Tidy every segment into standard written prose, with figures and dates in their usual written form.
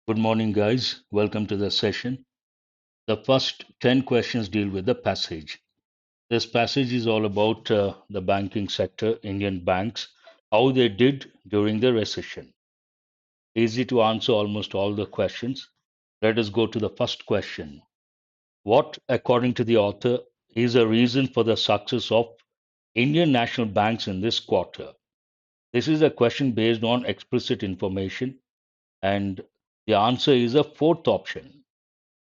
Good morning, guys. Welcome to the session. The first 10 questions deal with the passage. This passage is all about the banking sector, Indian banks, how they did during the recession. Easy to answer almost all the questions. Let us go to the first question. What, according to the author, is a reason for the success of Indian national banks in this quarter? This is a question based on explicit information, and the answer is a fourth option.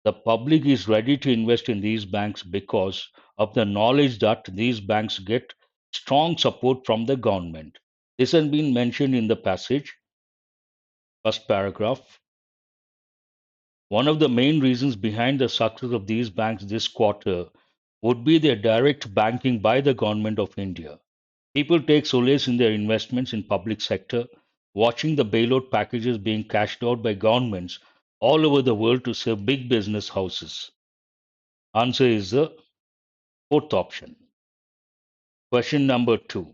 The public is ready to invest in these banks because of the knowledge that these banks get strong support from the government. This has been mentioned in the passage, first paragraph. One of the main reasons behind the success of these banks this quarter would be their direct banking by the government of India. People take solace in their investments in public sector, watching the bailout packages being cashed out by governments all over the world to save big business houses. Answer is the fourth option. Question number two.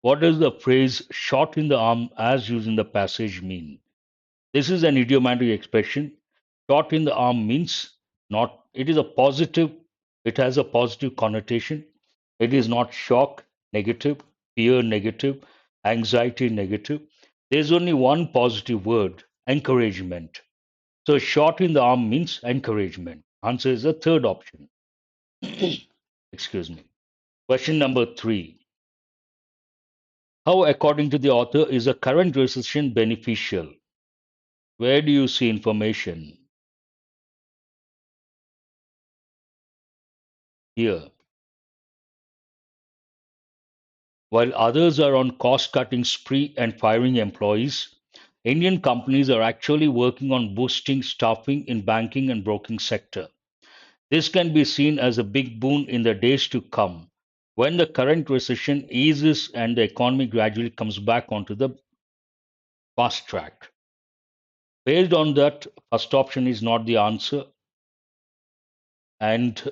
What does the phrase shot in the arm as used in the passage mean? This is an idiomatic expression. Shot in the arm means not, it is a positive, it has a positive connotation. It is not shock, negative, fear, negative, anxiety, negative. There's only one positive word, encouragement. So shot in the arm means encouragement. Answer is the third option. Excuse me. Question number three. How, according to the author, is a current recession beneficial? Where do you see information? Here. While others are on cost cutting spree and firing employees, Indian companies are actually working on boosting staffing in banking and broking sector. This can be seen as a big boon in the days to come when the current recession eases and the economy gradually comes back onto the fast track. Based on that, first option is not the answer, and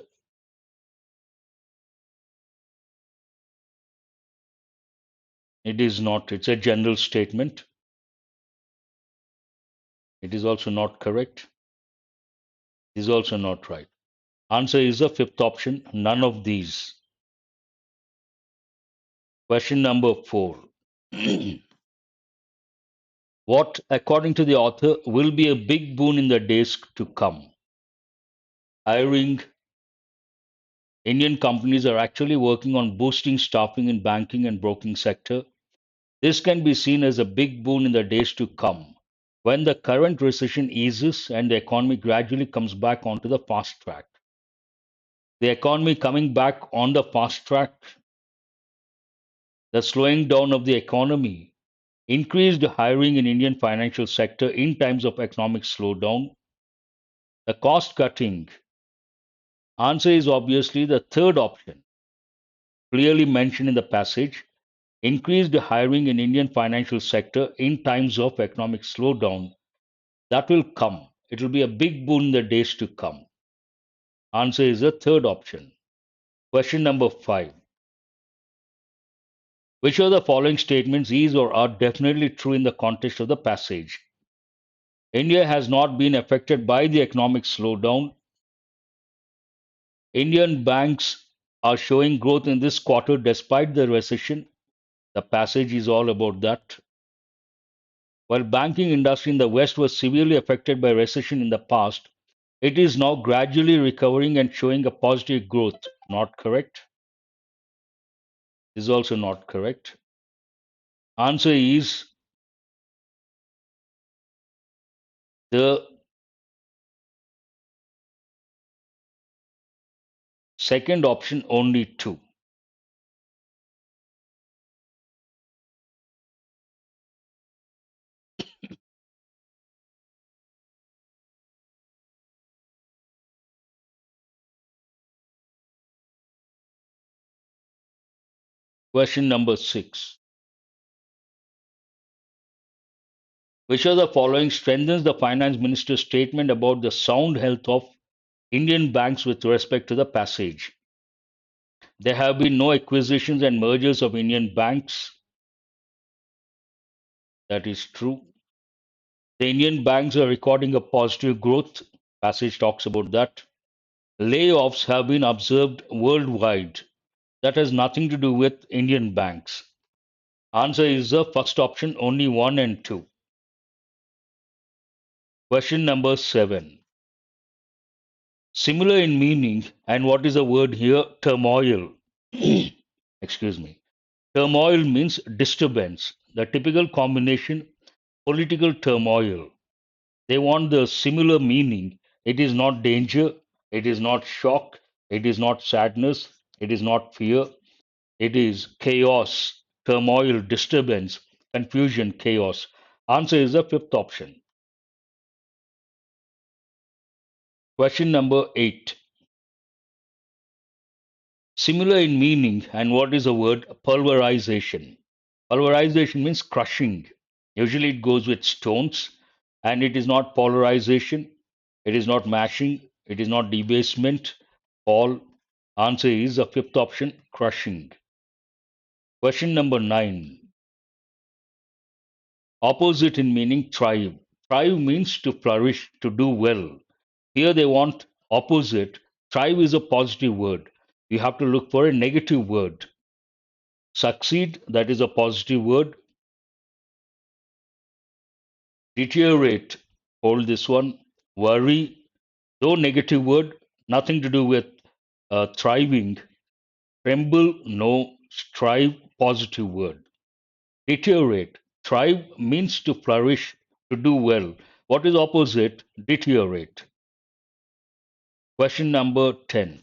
it is not. It's a general statement. It is also not correct. It is also not right. Answer is the fifth option, none of these. Question number four. What, according to the author, will be a big boon in the days to come? Hiring. Indian companies are actually working on boosting staffing in banking and broking sector. This can be seen as a big boon in the days to come when the current recession eases and the economy gradually comes back onto the fast track. The economy coming back on the fast track, the slowing down of the economy, increased hiring in Indian financial sector in times of economic slowdown, the cost cutting. Answer is obviously the third option, clearly mentioned in the passage. Increased hiring in Indian financial sector in times of economic slowdown. That will come. It will be a big boon in the days to come. Answer is the third option. Question number five. Which of the following statements is or are definitely true in the context of the passage? India has not been affected by the economic slowdown. Indian banks are showing growth in this quarter despite the recession. The passage is all about that. While banking industry in the West was severely affected by recession in the past, it is now gradually recovering and showing a positive growth. Not correct. Is also not correct. Answer is the second option, only two. Question number six. Which of the following strengthens the finance minister's statement about the sound health of Indian banks with respect to the passage? There have been no acquisitions and mergers of Indian banks. That is true. The Indian banks are recording a positive growth. Passage talks about that. Layoffs have been observed worldwide. That has nothing to do with Indian banks. Answer is the first option, only 1 and 2. Question number 7. Similar in meaning, and what is the word here? Turmoil. Excuse me. Turmoil means disturbance. The typical combination, political turmoil. They want the similar meaning. It is not danger, it is not shock, it is not sadness, it is not fear, it is chaos, turmoil, disturbance, confusion, chaos. Answer is the fifth option. Question number 8. Similar in meaning, and what is the word? Pulverization. Pulverization means crushing. Usually it goes with stones, and it is not polarization, it is not mashing, it is not debasement. All answer is the fifth option, crushing. Question number 9. Opposite in meaning thrive. Thrive means to flourish, to do well. Here they want opposite. Thrive is a positive word. You have to look for a negative word. Succeed, that is a positive word. Deteriorate, hold this one. Worry, though negative word, nothing to do with thriving. Tremble, no. Strive, positive word. Deteriorate, thrive means to flourish, to do well. What is opposite? Deteriorate. Question number 10.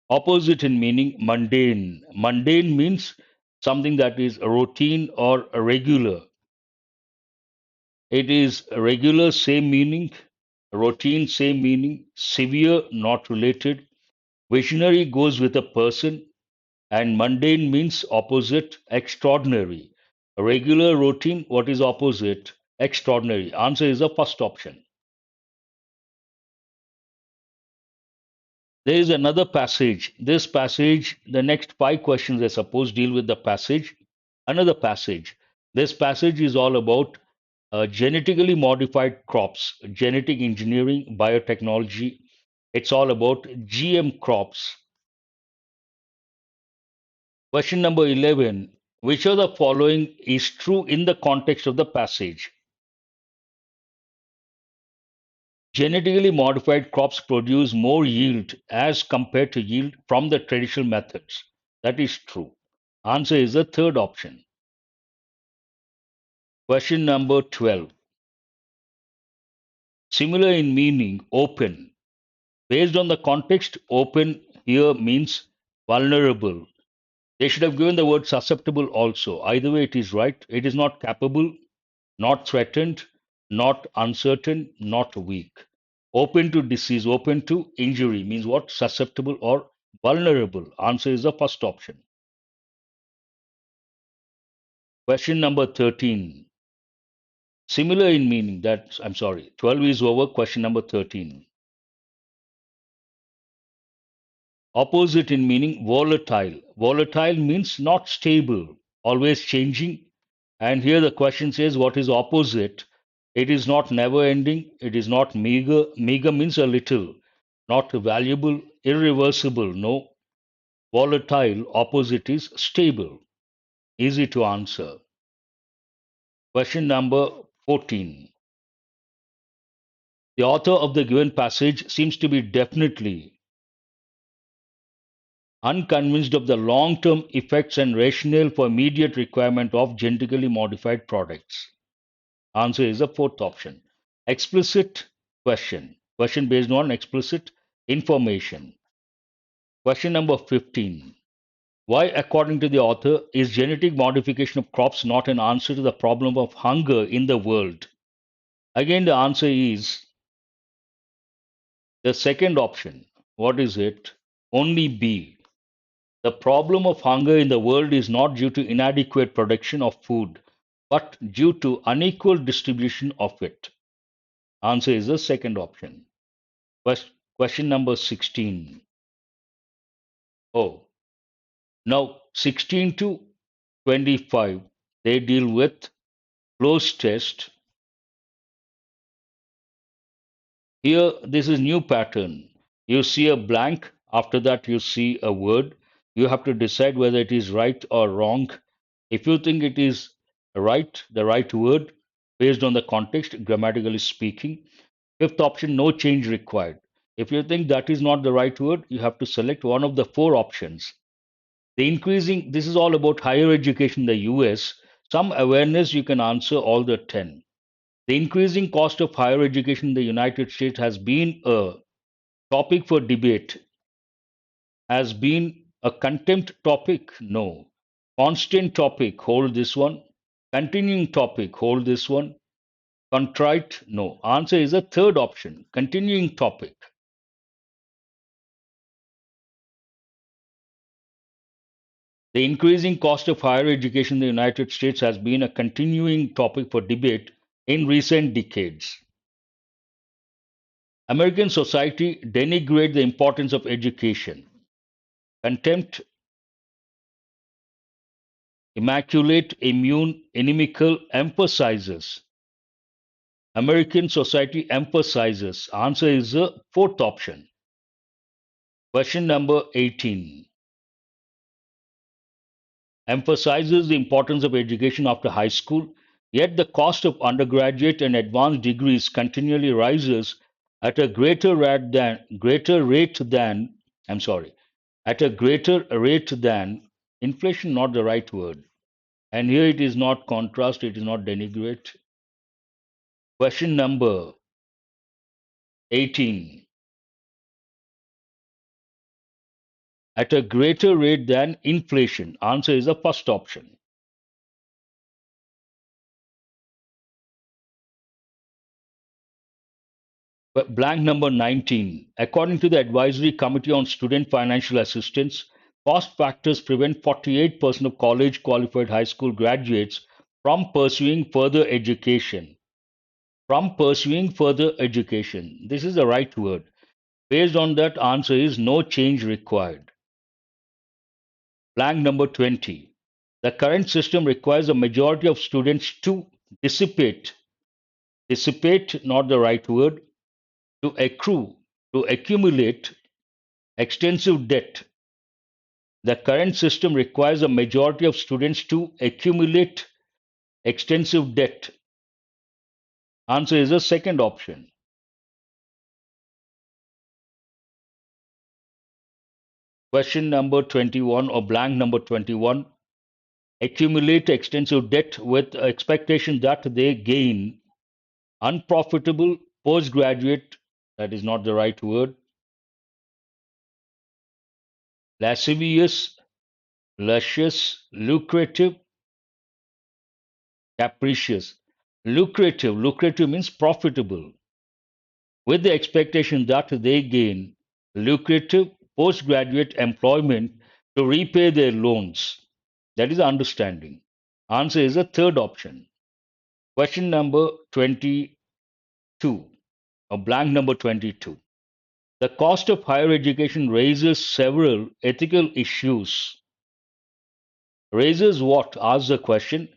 Opposite in meaning mundane. Mundane means something that is a routine or a regular. It is regular, same meaning. Routine, same meaning. Severe, not related. Visionary goes with a person, and mundane means opposite, extraordinary. Regular, routine, what is opposite? Extraordinary. Answer is the first option. There is another passage. This passage, the next five questions, I suppose, deal with the passage. Another passage. This passage is all about genetically modified crops, genetic engineering, biotechnology. It's all about GM crops. Question number 11. Which of the following is true in the context of the passage? Genetically modified crops produce more yield as compared to yield from the traditional methods. That is true. Answer is the third option. Question number 12. Similar in meaning, open. Based on the context, open here means vulnerable. They should have given the word susceptible also. Either way, it is right. It is not capable, not threatened, not uncertain, not weak. Open to disease, open to injury means what? Susceptible or vulnerable. Answer is the first option. Question number 13. Similar in meaning, that I'm sorry, 12 is over. Question number 13. Opposite in meaning, volatile. Volatile means not stable, always changing. And here the question says, what is opposite? It is not never ending. It is not meager. Meager means a little. Not valuable, irreversible. No. Volatile, opposite is stable. Easy to answer. Question number 14. The author of the given passage seems to be definitely unconvinced of the long term effects and rationale for immediate requirement of genetically modified products. Answer is the fourth option. Explicit question. Question based on explicit information. Question number 15. Why, according to the author, is genetic modification of crops not an answer to the problem of hunger in the world? Again, the answer is the second option. What is it? Only B. The problem of hunger in the world is not due to inadequate production of food, but due to unequal distribution of it. Answer is the second option. Question number 16. Oh, now 16 to 25, they deal with close test. Here, this is new pattern. You see a blank, after that you see a word. You have to decide whether it is right or wrong. If you think it is right, the right word, based on the context, grammatically speaking. Fifth option, no change required. If you think that is not the right word, you have to select one of the four options. This is all about higher education in the US. Some awareness, you can answer all the 10. The increasing cost of higher education in the United States has been a topic for debate. Has been a contempt topic? No. Constant topic? Hold this one. Continuing topic? Hold this one. Contrite? No. Answer is a third option. Continuing topic. The increasing cost of higher education in the United States has been a continuing topic for debate in recent decades. American society denigrate the importance of education. Contempt, immaculate, immune, inimical, emphasizes. American society emphasizes. Answer is the fourth option. Question number 18. Emphasizes the importance of education after high school, yet the cost of undergraduate and advanced degrees continually rises at a greater rate than I'm sorry, at a greater rate than inflation, not the right word. And here it is not contrast, it is not denigrate. Question number 18. At a greater rate than inflation. Answer is the first option. But blank number 19. According to the Advisory Committee on Student Financial Assistance, cost factors prevent 48% of college qualified high school graduates from pursuing further education. From pursuing further education. This is the right word. Based on that, answer is no change required. Blank number 20. The current system requires a majority of students to dissipate. Dissipate, not the right word. To accrue, to accumulate extensive debt. The current system requires a majority of students to accumulate extensive debt. Answer is the second option. Question number 21 or blank number 21. Accumulate extensive debt with expectation that they gain unprofitable postgraduate, that is not the right word, lascivious, luscious, lucrative, capricious. Lucrative means profitable, with the expectation that they gain lucrative postgraduate employment to repay their loans. That is understanding. Answer is the third option. Question number 22, or blank number 22. The cost of higher education raises several ethical issues. Raises what? Asks the question.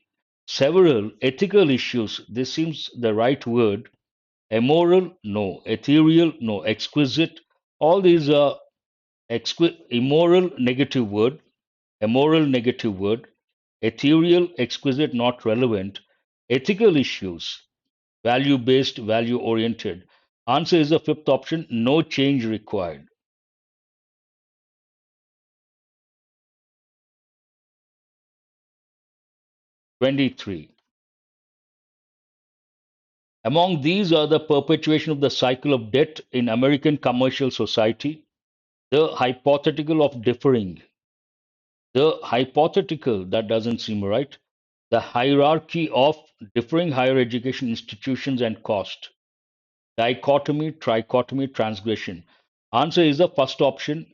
Several ethical issues. This seems the right word. Immoral? No. Ethereal? No. Exquisite? All these are immoral, negative word. Immoral, negative word. Ethereal, exquisite, not relevant. Ethical issues. Value based, value oriented. Answer is the fifth option. No change required. 23. Among these are the perpetuation of the cycle of debt in American commercial society, the hypothetical of differing, the hypothetical, that doesn't seem right, the hierarchy of differing higher education institutions and cost, dichotomy, trichotomy, transgression. Answer is the first option,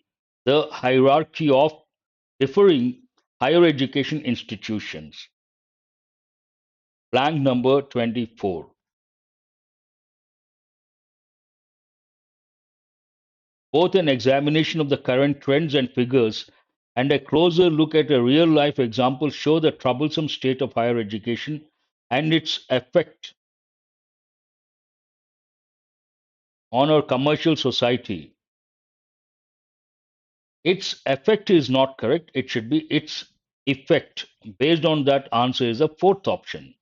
the hierarchy of differing higher education institutions. Blank number 24. Both an examination of the current trends and figures and a closer look at a real life example show the troublesome state of higher education and its effect on our commercial society. Its effect is not correct. It should be its effect. Based on that, answer is the fourth option.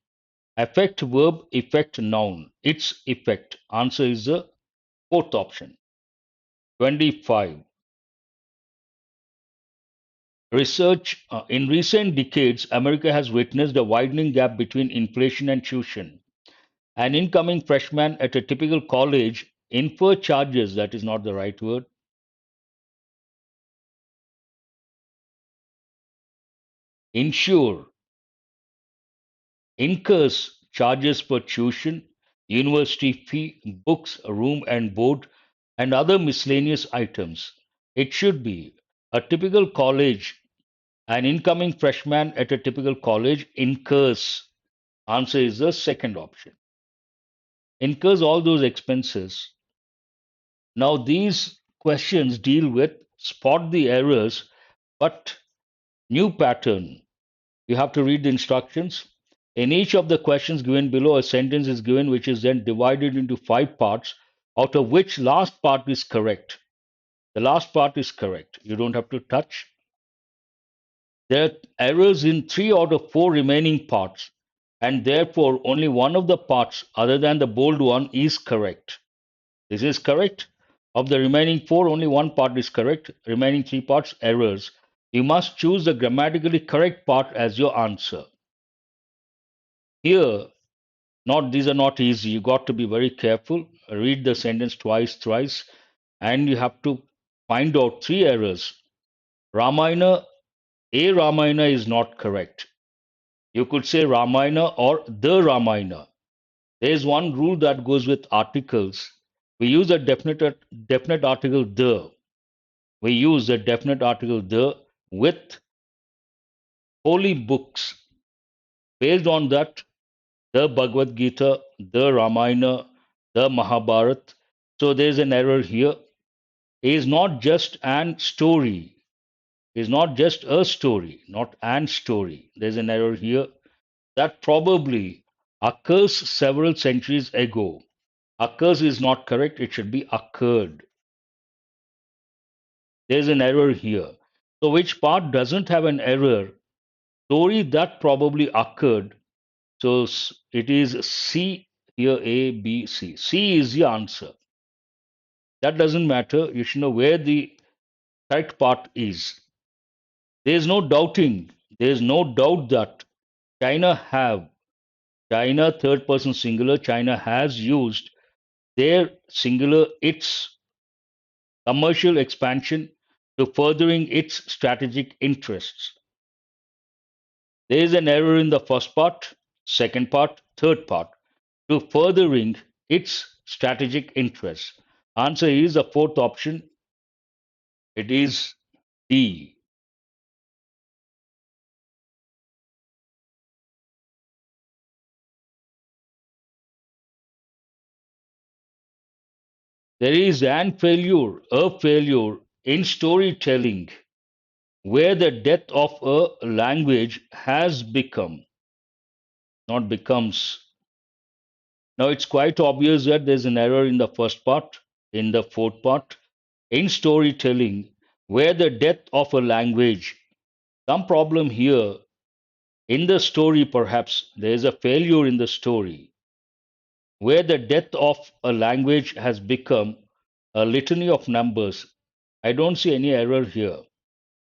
Affect verb, effect noun. Its effect. Answer is the fourth option. 25. Research in recent decades, America has witnessed a widening gap between inflation and tuition. An incoming freshman at a typical college infer charges, that is not the right word, insure, incurs charges for tuition, university fee, books, room and board, and other miscellaneous items. It should be a typical college, an incoming freshman at a typical college incurs. Answer is the second option. Incurs all those expenses. Now, these questions deal with spot the errors, but new pattern. You have to read the instructions. In each of the questions given below, a sentence is given which is then divided into five parts, out of which last part is correct. The last part is correct. You don't have to touch. There are errors in three out of four remaining parts, and therefore only one of the parts other than the bold one is correct. This is correct. Of the remaining four, only one part is correct. Remaining three parts, errors. You must choose the grammatically correct part as your answer. Here, not these are not easy. You got to be very careful. Read the sentence twice, thrice, and you have to find out three errors. Ramayana, a Ramayana is not correct. You could say Ramayana or the Ramayana. There is one rule that goes with articles. We use a definite article the. We use the definite article the with holy books. Based on that, the Bhagavad Gita, the Ramayana, the Mahabharata. So there's an error here. It is not just an story. It is not just a story, not an story. There's an error here that probably occurs several centuries ago. Occurs is not correct. It should be occurred. There's an error here. So which part doesn't have an error? Story that probably occurred. So it is C here, A, B, C. C is the answer. That doesn't matter. You should know where the correct part is. There is no doubting. There is no doubt that China have, China third person singular, China has used their singular, its commercial expansion to furthering its strategic interests. There is an error in the first part, second part, third part, to furthering its strategic interests. Answer is the fourth option. It is D. There is a failure in storytelling where the death of a language has become, not becomes. Now it's quite obvious that there's an error in the first part, in the fourth part, in storytelling where the death of a language. Some problem here in the story, perhaps there is a failure in the story where the death of a language has become a litany of numbers. I don't see any error here.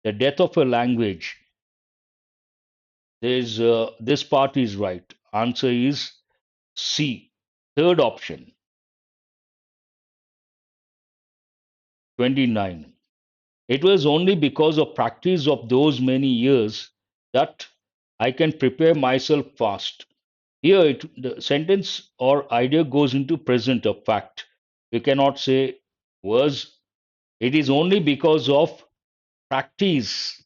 The death of a language. There's this part is right. Answer is C. Third option. 29. It was only because of practice of those many years that I can prepare myself fast. Here, the sentence or idea goes into present of fact. You cannot say was. It is only because of practice,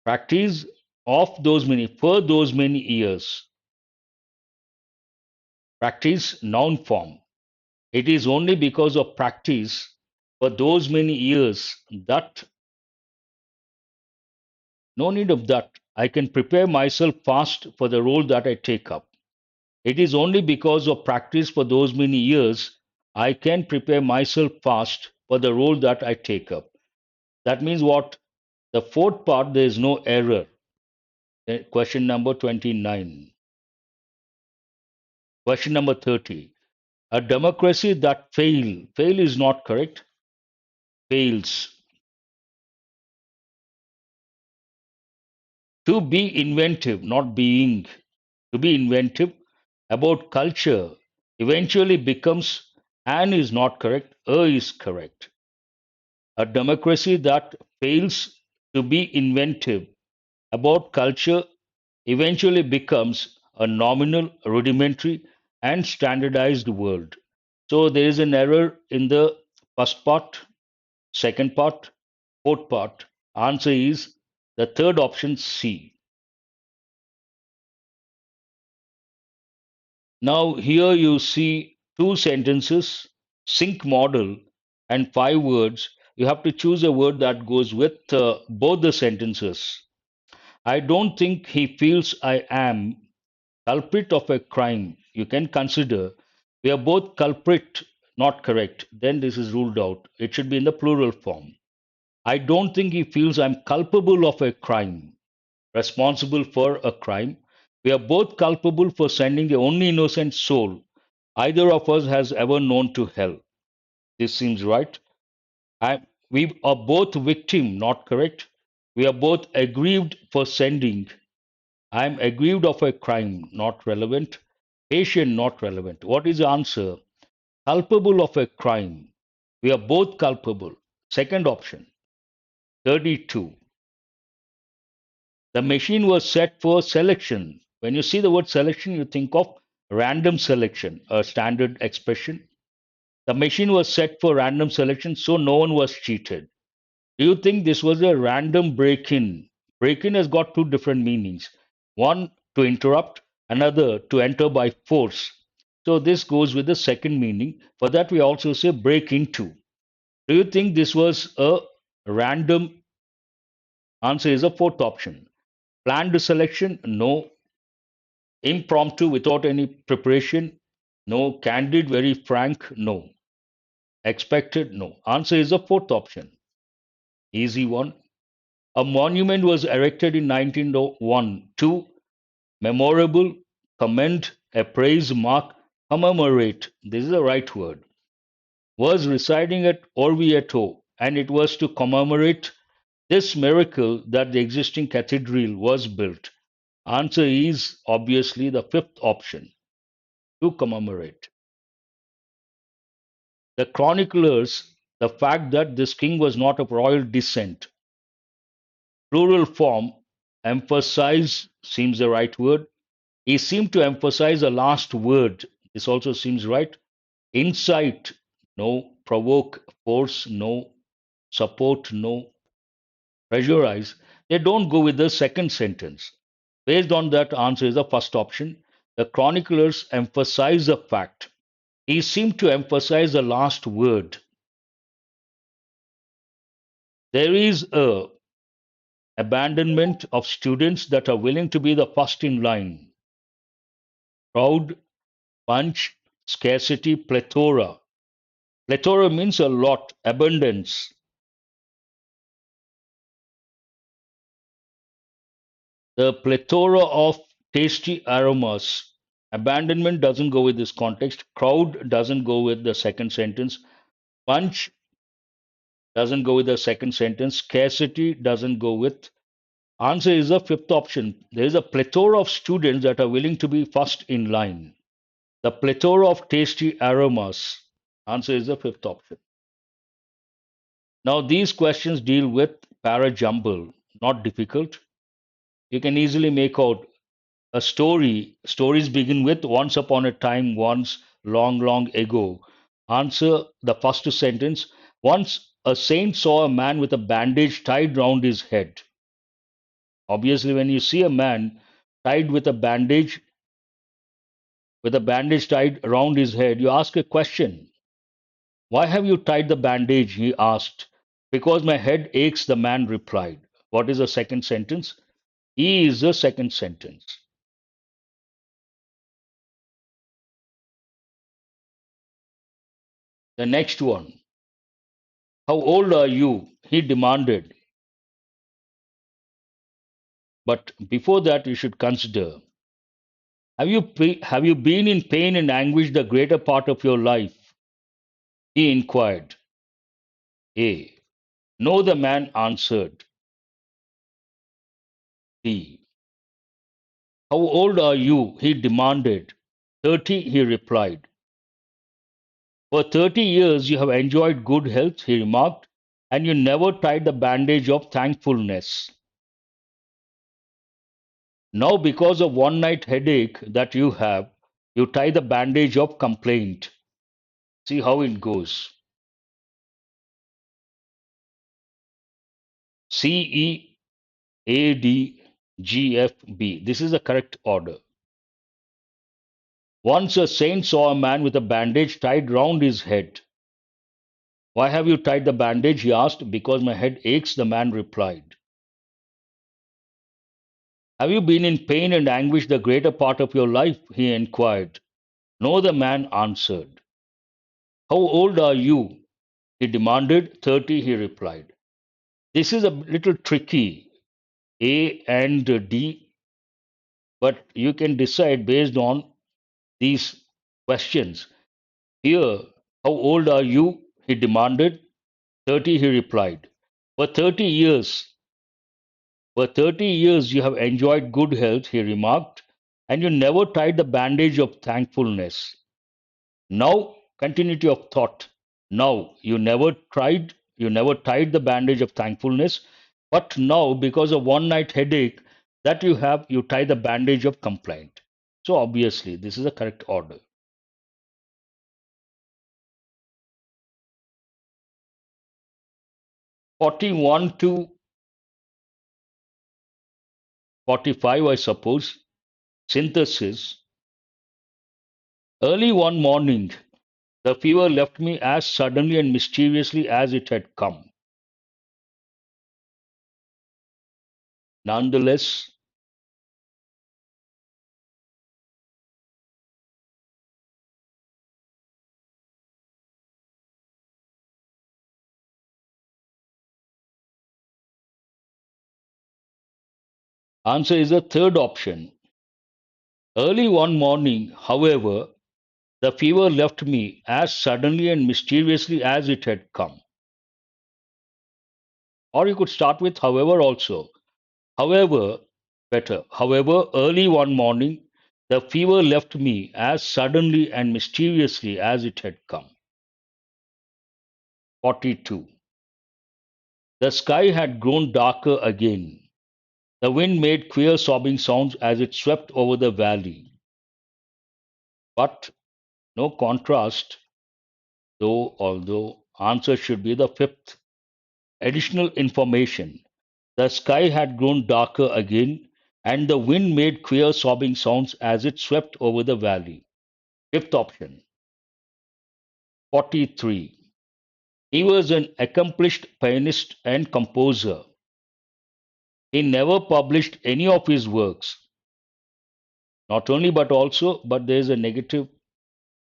practice of those many, for those many years. Practice noun form. It is only because of practice for those many years that, no need of that. I can prepare myself fast for the role that I take up. It is only because of practice for those many years I can prepare myself fast for the role that I take up. That means what? The fourth part, there is no error. Question number 29. Question number 30. A democracy that fail is not correct, fails. To be inventive, not being, to be inventive about culture eventually becomes an is not correct, a is correct. A democracy that fails to be inventive about culture eventually becomes a nominal, rudimentary, and standardized world. So there is an error in the first part, second part, fourth part. Answer is the third option C. Now here you see two sentences, sync model and five words. You have to choose a word that goes with both the sentences. I don't think he feels I am culprit of a crime. You can consider we are both culprit, not correct. Then this is ruled out. It should be in the plural form. I don't think he feels I'm culpable of a crime, responsible for a crime. We are both culpable for sending the only innocent soul either of us has ever known to hell. This seems right. We are both victim, not correct. We are both aggrieved for sending. I am aggrieved of a crime, not relevant. Patient, not relevant. What is the answer? Culpable of a crime. We are both culpable. Second option, 32. The machine was set for selection. When you see the word selection, you think of random selection, a standard expression. The machine was set for random selection, so no one was cheated. Do you think this was a random break in? Break in has got two different meanings, one to interrupt, another to enter by force. So this goes with the second meaning. For that, we also say break into. Do you think this was a random? Answer is a fourth option. Planned selection? No. Impromptu without any preparation? No. Candid, very frank? No. Expected? No. Answer is the fourth option. Easy one. A monument was erected in 1901 to memorable, commend, appraise, mark, commemorate. This is the right word. Was residing at Orvieto, and it was to commemorate this miracle that the existing cathedral was built. Answer is obviously the fifth option, to commemorate. The chroniclers, the fact that this king was not of royal descent, plural form, emphasize seems the right word. He seemed to emphasize the last word. This also seems right. Incite, no. Provoke, force, no. Support, no. Pressurize. They don't go with the second sentence. Based on that, answer is the first option. The chroniclers emphasize the fact. He seemed to emphasize the last word. There is a abandonment of students that are willing to be the first in line. Crowd, bunch, scarcity, plethora. Plethora means a lot, abundance. The plethora of tasty aromas. Abandonment doesn't go with this context. Crowd doesn't go with the second sentence. Bunch doesn't go with the second sentence. Scarcity doesn't go with. Answer is the fifth option. There is a plethora of students that are willing to be first in line. The plethora of tasty aromas. Answer is the fifth option. Now, these questions deal with parajumble, not difficult. You can easily make out a story. Stories begin with once upon a time, once, long, long ago. Answer the first sentence. Once a saint saw a man with a bandage tied round his head. Obviously, when you see a man tied with a bandage tied around his head, you ask a question. Why have you tied the bandage? He asked. Because my head aches, the man replied. What is the second sentence? E is the second sentence. The next one. How old are you? He demanded. But before that, you should consider, have you been in pain and anguish the greater part of your life? He inquired. A. No, the man answered. D. How old are you? He demanded. 30, he replied. For 30 years you have enjoyed good health, he remarked, and you never tied the bandage of thankfulness. Now, because of one night headache that you have, you tie the bandage of complaint. See how it goes. C, E, A, D, G, F, B. This is the correct order. Once a saint saw a man with a bandage tied round his head. Why have you tied the bandage? He asked. Because my head aches, the man replied. Have you been in pain and anguish the greater part of your life? He inquired. No, the man answered. How old are you? He demanded. 30, he replied. This is a little tricky, A and D, but you can decide based on these questions. Here, how old are you? He demanded. 30, he replied. For 30 years, for 30 years you have enjoyed good health, he remarked, and you never tied the bandage of thankfulness. Now, continuity of thought. Now, you never tied the bandage of thankfulness, but now, because of one night headache that you have, you tie the bandage of complaint. So, obviously, this is the correct order. 41 to 45, I suppose. Synthesis. Early one morning, the fever left me as suddenly and mysteriously as it had come. Nonetheless, answer is the third option. Early one morning, however, the fever left me as suddenly and mysteriously as it had come. Or you could start with however also. However, better. However, early one morning, the fever left me as suddenly and mysteriously as it had come. 42. The sky had grown darker again. The wind made queer sobbing sounds as it swept over the valley. But no contrast, though, although answer should be the fifth. Additional information. The sky had grown darker again, and the wind made queer sobbing sounds as it swept over the valley. Fifth option. 43. He was an accomplished pianist and composer. He never published any of his works. Not only but also, but there is a negative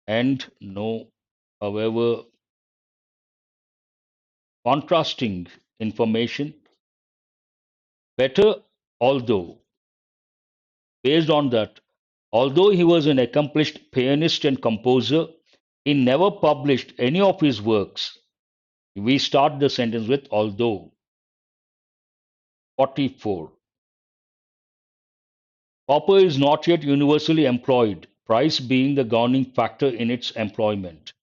and no, however, contrasting information. Better, although, based on that, although he was an accomplished pianist and composer, he never published any of his works. We start the sentence with although. 44. Copper is not yet universally employed, price being the governing factor in its employment.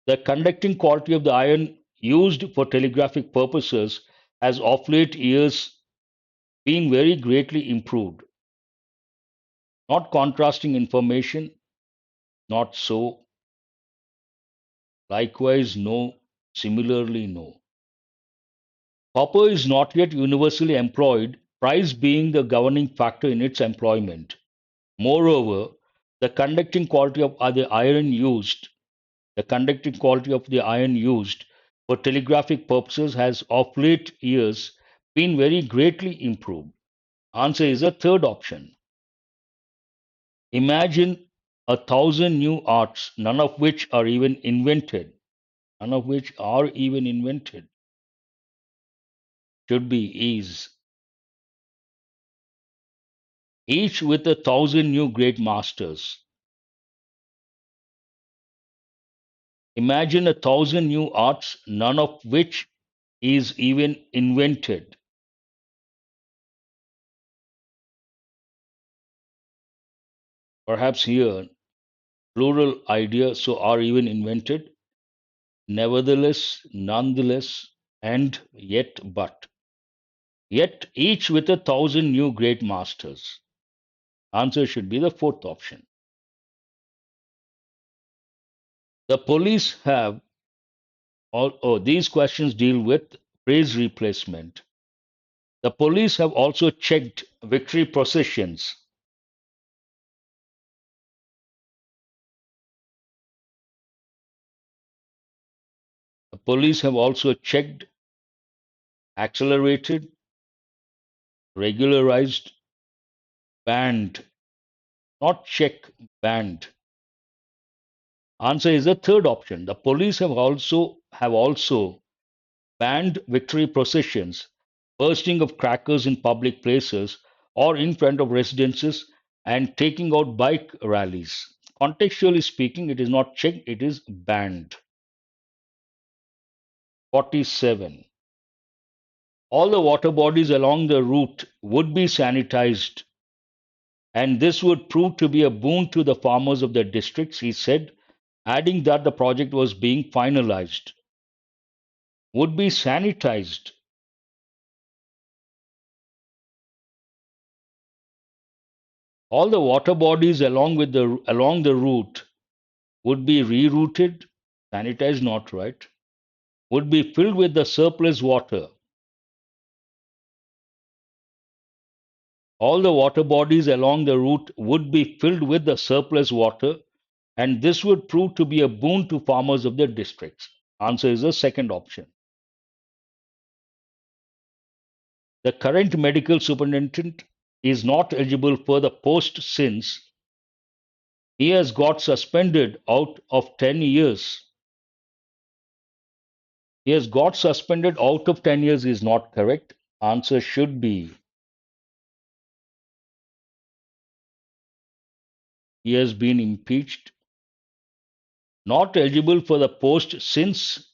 The conducting quality of the iron used for telegraphic purposes has of late years been very greatly improved. Not contrasting information, not so. Likewise, no. Similarly, no. Copper is not yet universally employed, price being the governing factor in its employment. Moreover, the conducting quality of the conducting quality of the iron used for telegraphic purposes has of late years been very greatly improved. Answer is a third option. Imagine 1,000 new arts, none of which are even invented. None of which are even invented. Should be is. Each with 1,000 new great masters. Imagine 1,000 new arts, none of which is even invented. Perhaps here, plural idea, so are even invented. Nevertheless, nonetheless, and yet but. Yet each with 1,000 new great masters. Answer should be the fourth option. The police have, these questions deal with phrase replacement. The police have also checked victory processions. The police have also checked, accelerated, regularized, banned, not check, banned. Answer is the third option. The police have also banned victory processions, bursting of crackers in public places or in front of residences, and taking out bike rallies. Contextually speaking, it is not checked, it is banned. 47. All the water bodies along the route would be sanitized, and this would prove to be a boon to the farmers of the districts, he said, adding that the project was being finalized. Would be sanitized. All the water bodies along the route would be rerouted, sanitized not right, would be filled with the surplus water. All the water bodies along the route would be filled with the surplus water, and this would prove to be a boon to farmers of the districts. Answer is the second option. The current medical superintendent is not eligible for the post since he has got suspended out of 10 years. He has got suspended out of 10 years is not correct. Answer should be he has been impeached. Not eligible for the post since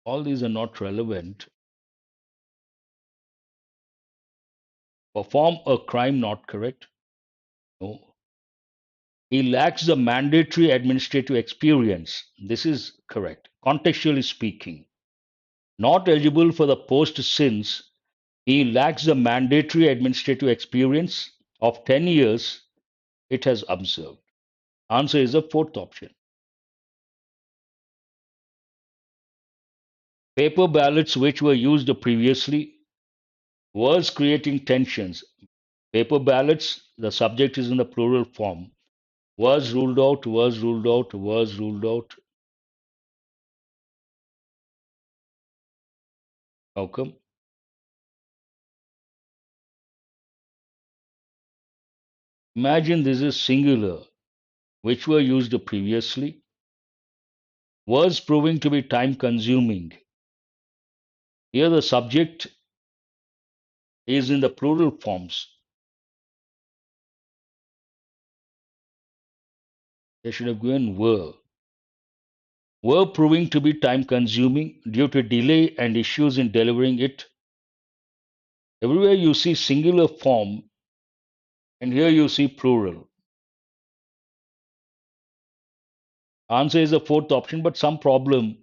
all these are not relevant. Perform a crime not correct. No. He lacks the mandatory administrative experience. This is correct. Contextually speaking, not eligible for the post since he lacks the mandatory administrative experience of 10 years it has observed. Answer is the fourth option. Paper ballots which were used previously was creating tensions. Paper ballots, the subject is in the plural form. Was ruled out, was ruled out, was ruled out. How come? Imagine this is singular, which were used previously, was proving to be time consuming. Here the subject is in the plural forms. They should have given were. Were proving to be time consuming due to delay and issues in delivering it. Everywhere you see singular form, and here you see plural. Answer is the fourth option, but some problem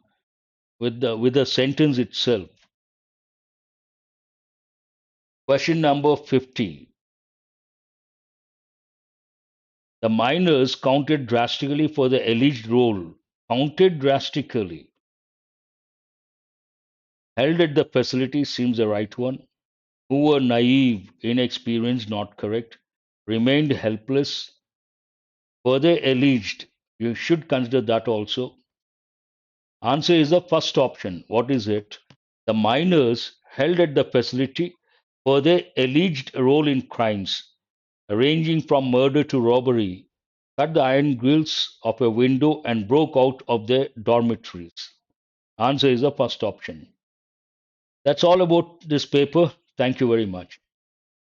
with the sentence itself. Question number 50. The miners counted drastically for the alleged role. Counted drastically. Held at the facility seems the right one. Who were naive, inexperienced, not correct. Remained helpless. Further alleged. You should consider that also. Answer is the first option. What is it? The miners held at the facility for their alleged role in crimes ranging from murder to robbery, cut the iron grills of a window and broke out of their dormitories? Answer is the first option. That's all about this paper. Thank you very much.